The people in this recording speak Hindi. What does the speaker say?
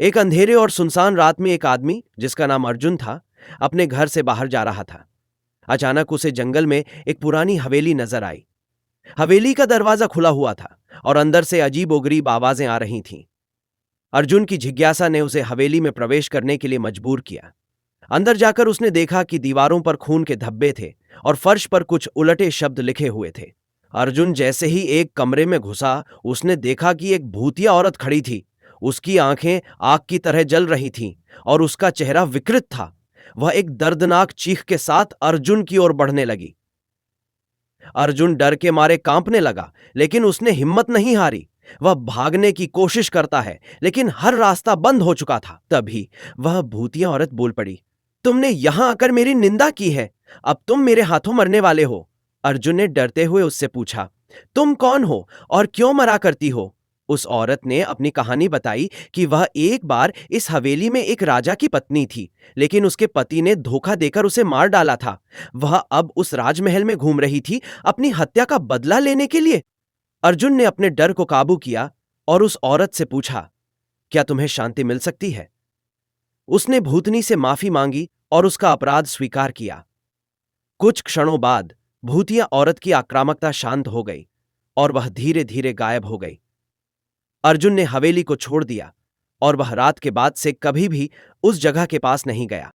एक अंधेरे और सुनसान रात में एक आदमी जिसका नाम अर्जुन था, अपने घर से बाहर जा रहा था। अचानक उसे जंगल में एक पुरानी हवेली नजर आई। हवेली का दरवाजा खुला हुआ था और अंदर से अजीब-ओ-गरीब आवाजें आ रही थीं। अर्जुन की जिज्ञासा ने उसे हवेली में प्रवेश करने के लिए मजबूर किया। अंदर जाकर उसने देखा कि दीवारों पर खून के धब्बे थे और फर्श पर कुछ उलटे शब्द लिखे हुए थे। अर्जुन जैसे ही एक कमरे में घुसा, उसने देखा कि एक भूतिया औरत खड़ी थी। उसकी आंखें आग की तरह जल रही थीं और उसका चेहरा विकृत था। वह एक दर्दनाक चीख के साथ अर्जुन की ओर बढ़ने लगी। अर्जुन डर के मारे कांपने लगा, लेकिन उसने हिम्मत नहीं हारी। वह भागने की कोशिश करता है, लेकिन हर रास्ता बंद हो चुका था। तभी वह भूतिया औरत बोल पड़ी, तुमने यहां आकर मेरी निंदा की है, अब तुम मेरे हाथों मरने वाले हो। अर्जुन ने डरते हुए उससे पूछा, तुम कौन हो और क्यों मरा करती हो? उस औरत ने अपनी कहानी बताई कि वह एक बार इस हवेली में एक राजा की पत्नी थी, लेकिन उसके पति ने धोखा देकर उसे मार डाला था। वह अब उस राजमहल में घूम रही थी, अपनी हत्या का बदला लेने के लिए। अर्जुन ने अपने डर को काबू किया और उस औरत से पूछा, क्या तुम्हें शांति मिल सकती है? उसने भूतनी से माफी मांगी और उसका अपराध स्वीकार किया। कुछ क्षणों बाद भूतिया औरत की आक्रामकता शांत हो गई और वह धीरे धीरे गायब हो गई। अर्जुन ने हवेली को छोड़ दिया और वह रात के बाद से कभी भी उस जगह के पास नहीं गया।